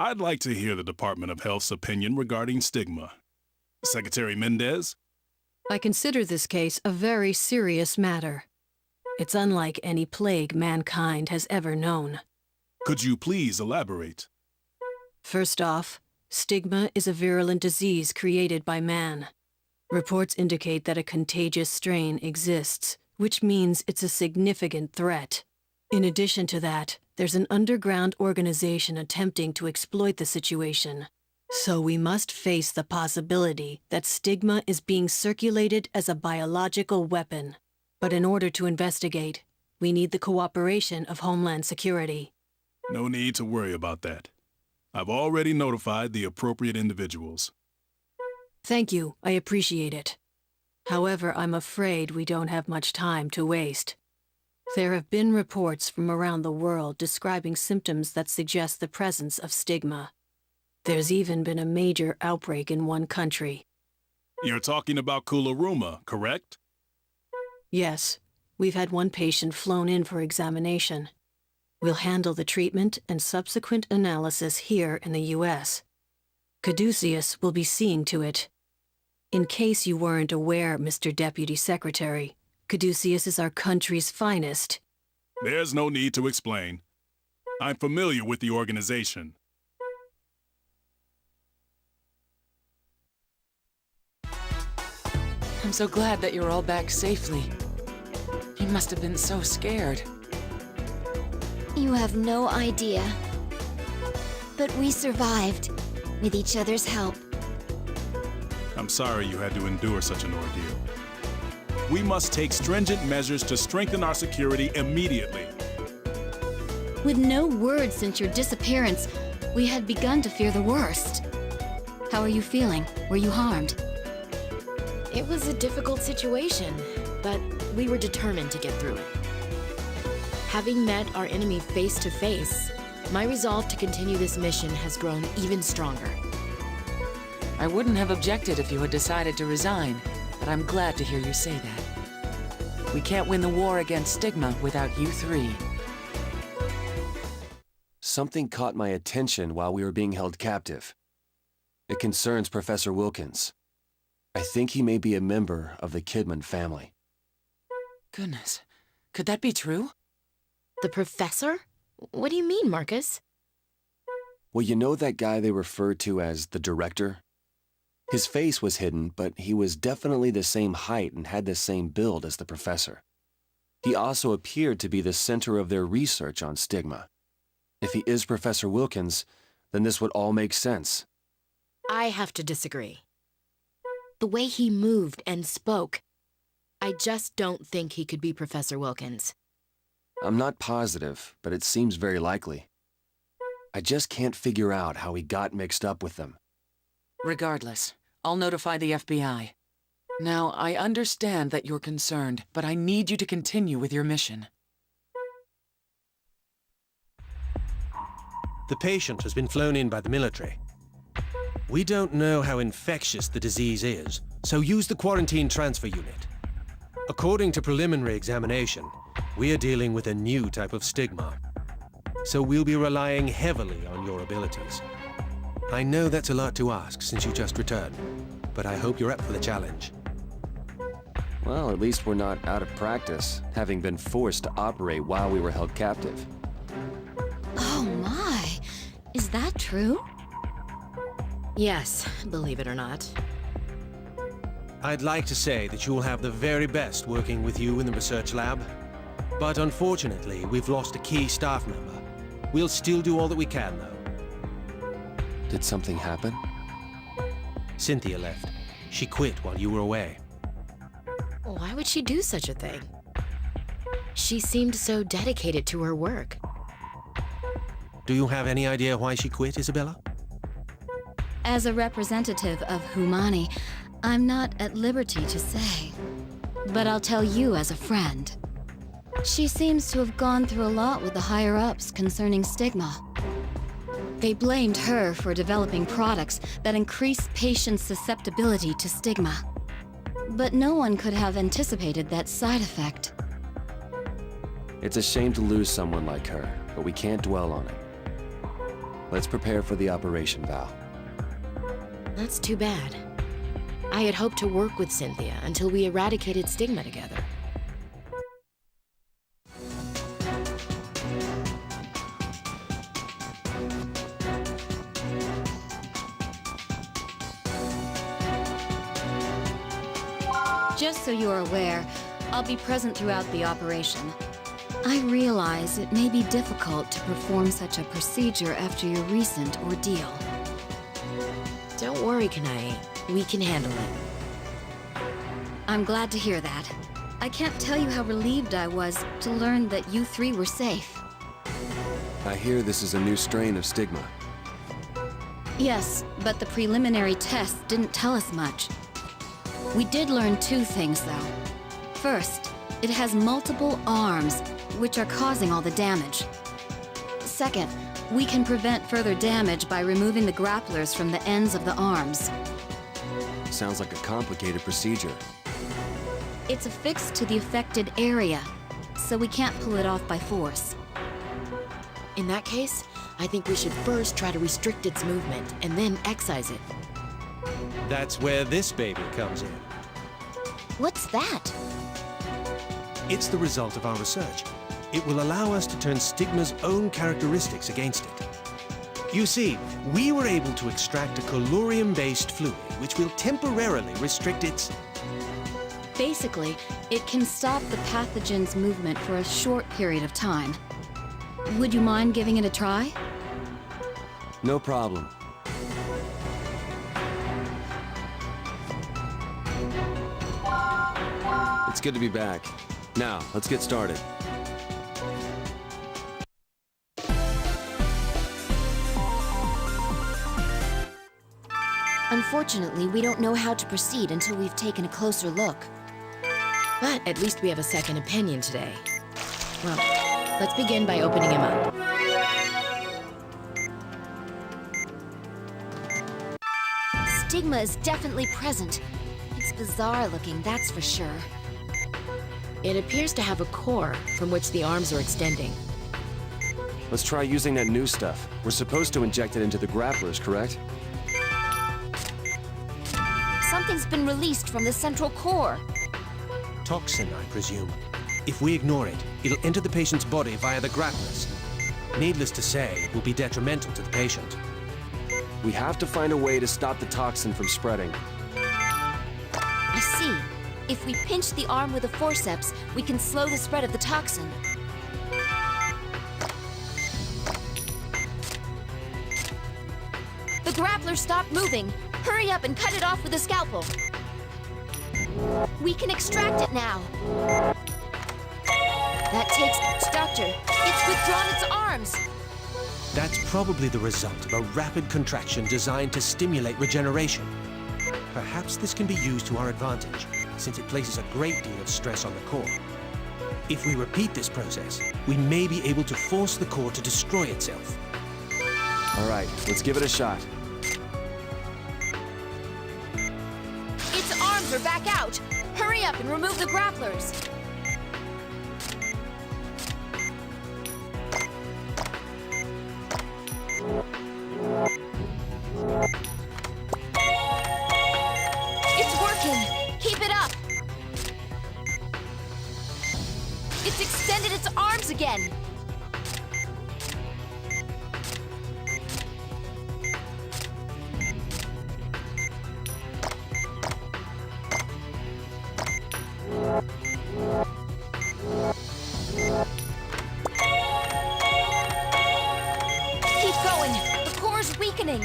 I'd like to hear the Department of Health's opinion regarding stigma. Secretary Mendez? I consider this case a very serious matter. It's unlike any plague mankind has ever known. Could you please elaborate? First off, stigma is a virulent disease created by man. Reports indicate that a contagious strain exists, which means it's a significant threat. In addition to that, there's an underground organization attempting to exploit the situation. So we must face the possibility that stigma is being circulated as a biological weapon. But in order to investigate, we need the cooperation of Homeland Security. No need to worry about that. I've already notified the appropriate individuals. Thank you, I appreciate it. However, I'm afraid we don't have much time to waste. There have been reports from around the world describing symptoms that suggest the presence of stigma. There's even been a major outbreak in one country. You're talking about Kularuma, correct? Yes, we've had one patient flown in for examination. We'll handle the treatment and subsequent analysis here in the U.S. Caduceus will be seeing to it. In case you weren't aware, Mr. Deputy Secretary, Caduceus is our country's finest. There's no need to explain. I'm familiar with the organization. I'm so glad that you're all back safely. You must have been so scared. You have no idea. But we survived, with each other's help. I'm sorry you had to endure such an ordeal. We must take stringent measures to strengthen our security immediately. With no word since your disappearance, we had begun to fear the worst. How are you feeling? Were you harmed? It was a difficult situation, but we were determined to get through it. Having met our enemy face to face, my resolve to continue this mission has grown even stronger. I wouldn't have objected if you had decided to resign, but I'm glad to hear you say that. We can't win the war against stigma without you three. Something caught my attention while we were being held captive. It concerns Professor Wilkins. I think he may be a member of the Kidman family. Goodness, could that be true? The professor? What do you mean, Marcus? Well, you know that guy they refer to as the director? His face was hidden, but he was definitely the same height and had the same build as the professor. He also appeared to be the center of their research on stigma. If he is Professor Wilkins, then this would all make sense. I have to disagree. The way he moved and spoke, I just don't think he could be Professor Wilkins. I'm not positive, but it seems very likely. I just can't figure out how he got mixed up with them. Regardless, I'll notify the FBI. Now, I understand that you're concerned, but I need you to continue with your mission. The patient has been flown in by the military. We don't know how infectious the disease is, so use the quarantine transfer unit. According to preliminary examination, we are dealing with a new type of stigma. So we'll be relying heavily on your abilities. I know that's a lot to ask since you just returned, but I hope you're up for the challenge. Well, at least we're not out of practice, having been forced to operate while we were held captive. Oh my! Is that true? Yes, believe it or not. I'd like to say that you'll have the very best working with you in the research lab, but unfortunately, we've lost a key staff member. We'll still do all that we can, though. Did something happen? Cynthia left. She quit while you were away. Why would she do such a thing? She seemed so dedicated to her work. Do you have any idea why she quit, Isabella? As a representative of Humani, I'm not at liberty to say. But I'll tell you as a friend. She seems to have gone through a lot with the higher-ups concerning stigma. They blamed her for developing products that increase patients' susceptibility to stigma. But no one could have anticipated that side effect. It's a shame to lose someone like her, but we can't dwell on it. Let's prepare for the operation, Val. That's too bad. I had hoped to work with Cynthia until we eradicated stigma together. Just so you're aware, I'll be present throughout the operation. I realize it may be difficult to perform such a procedure after your recent ordeal. Don't worry, Kanai. We can handle it. I'm glad to hear that. I can't tell you how relieved I was to learn that you three were safe. I hear this is a new strain of stigma. Yes, but the preliminary tests didn't tell us much. We did learn two things, though. First, it has multiple arms, which are causing all the damage. Second, we can prevent further damage by removing the grapplers from the ends of the arms. Sounds like a complicated procedure. It's affixed to the affected area, so we can't pull it off by force. In that case, I think we should first try to restrict its movement and then excise it. That's where this baby comes in. What's that? It's the result of our research. It will allow us to turn stigma's own characteristics against it. You see, we were able to extract a colurium-based fluid which will temporarily restrict its... Basically, it can stop the pathogen's movement for a short period of time. Would you mind giving it a try? No problem. It's good to be back. Now, let's get started. Unfortunately, we don't know how to proceed until we've taken a closer look. But at least we have a second opinion today. Well, let's begin by opening him up. Stigma is definitely present. It's bizarre looking, that's for sure. It appears to have a core from which the arms are extending. Let's try using that new stuff. We're supposed to inject it into the grapplers, correct? Something's been released from the central core. Toxin, I presume. If we ignore it, it'll enter the patient's body via the grapplers. Needless to say, it will be detrimental to the patient. We have to find a way to stop the toxin from spreading. I see. If we pinch the arm with a forceps, we can slow the spread of the toxin. The grappler stopped moving. Hurry up and cut it off with a scalpel. We can extract it now. That takes... Doctor, it's withdrawn its arms. That's probably the result of a rapid contraction designed to stimulate regeneration. Perhaps this can be used to our advantage, since it places a great deal of stress on the core. If we repeat this process, we may be able to force the core to destroy itself. All right, let's give it a shot. Its arms are back out. Hurry up and remove the grapplers. It's working. Keep it up. It's extended its arms again. Keep going. The core's weakening.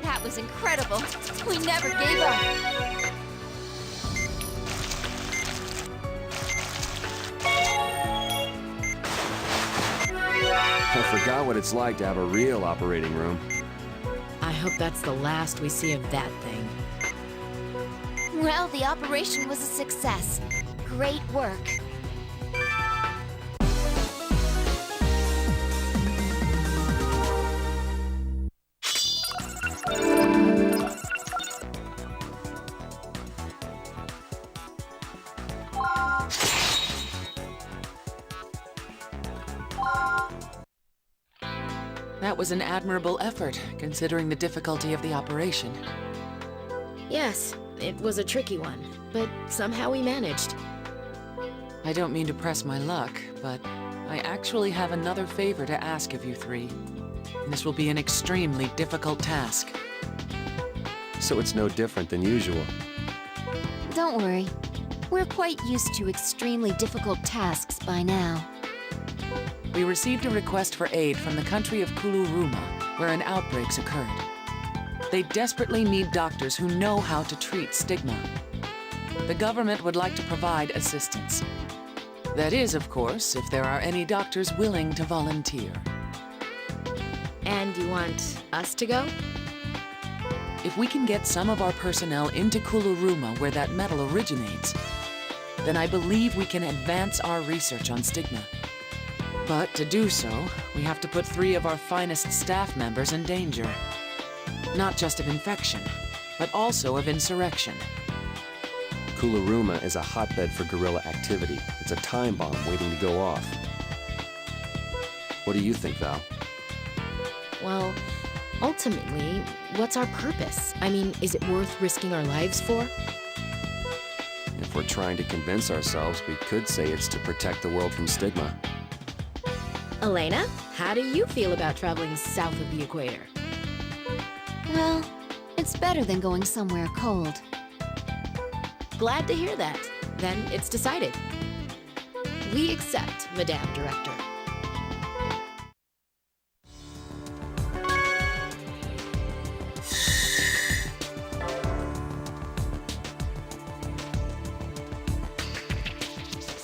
That was incredible. We never gave up. I forgot what it's like to have a real operating room. I hope that's the last we see of that thing. Well, the operation was a success. Great work. That was an admirable effort, considering the difficulty of the operation. Yes, it was a tricky one, but somehow we managed. I don't mean to press my luck, but I actually have another favor to ask of you three. This will be an extremely difficult task. So it's no different than usual. Don't worry. We're quite used to extremely difficult tasks by now. We received a request for aid from the country of Kuluruma, where an outbreak's occurred. They desperately need doctors who know how to treat stigma. The government would like to provide assistance. That is, of course, if there are any doctors willing to volunteer. And you want us to go? If we can get some of our personnel into Kuluruma where that metal originates, then I believe we can advance our research on stigma. But to do so, we have to put 3 of our finest staff members in danger. Not just of infection, but also of insurrection. Kuluruma is a hotbed for guerrilla activity. It's a time bomb waiting to go off. What do you think, Val? Well, ultimately, what's our purpose? I mean, is it worth risking our lives for? If we're trying to convince ourselves, we could say it's to protect the world from stigma. Elena, how do you feel about traveling south of the equator? Well, it's better than going somewhere cold. Glad to hear that. Then it's decided. We accept, Madame Director.